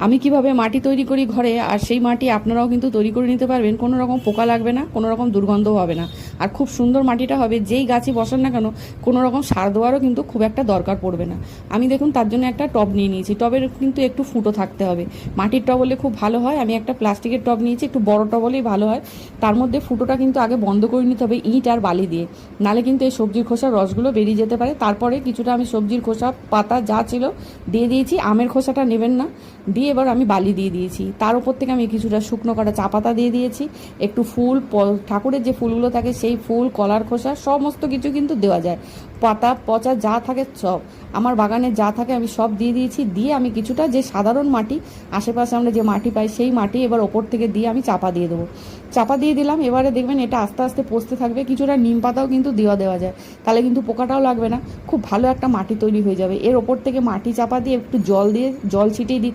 আমি কিভাবে মাটি তৈরি করি ঘরে, আর সেই মাটি আপনারাও কিন্তু তৈরি করে নিতে পারবেন। কোনো রকম পোকা লাগবে না, কোনো রকম দুর্গন্ধও হবে না, আর খুব সুন্দর মাটিটা হবে। যেই গাছই বসান না কেন, কোনো রকম সার দেওয়ারও কিন্তু খুব একটা দরকার পড়বে না। আমি দেখুন তার জন্য একটা টব নিয়ে নিয়েছি। টবের কিন্তু একটু ফুটো থাকতে হবে। মাটির টব হলে খুব ভালো হয়। আমি একটা প্লাস্টিকের টব নিয়েছি, একটু বড় টব হলেই ভালো হয়। তার মধ্যে ফুটোটা কিন্তু আগে বন্ধ করে নিতে হবে ইট আর বালি দিয়ে, নালে কিন্তু এই সবজির খোসার রসগুলো বেরিয়ে যেতে পারে। তারপরে কিছুটা আমি সবজির খোসা পাতা যা ছিল দিয়ে দিয়েছি। আমের খোসাটা নেবেন না। দিয়ে এবার আমি বালি দিয়ে দিয়েছি। তার উপর থেকে আমি কিছুটা শুকনো করা চা পাতা দিয়ে দিয়েছি। একটু ফুল, ঠাকুরের যে ফুলগুলো থাকে সেই ফুল, কলার খোসা, সমস্ত কিছু কিন্তু দেওয়া যায়। পাতা পচা যা থাকে সব, আমার বাগানে যা থাকে আমি সব দিয়ে দিয়েছি। দিয়ে আমি কিছুটা যে সাধারণ মাটি, আশেপাশে আমরা যে মাটি পাই সেই মাটি এবার ওপর থেকে দিয়ে আমি চাপা দিয়ে দেবো। চাপা দিয়ে দিলাম। এবারে দেখবেন এটা আস্তে আস্তে পচতে থাকবে। কিছুটা নিম পাতাও কিন্তু দেওয়া যায়, তাহলে কিন্তু পোকাটাও লাগবে না। খুব ভালো একটা মাটি তৈরি হয়ে যাবে। এর ওপর থেকে মাটি চাপা দিয়ে একটু জল ছিটিয়ে দিতে হবে।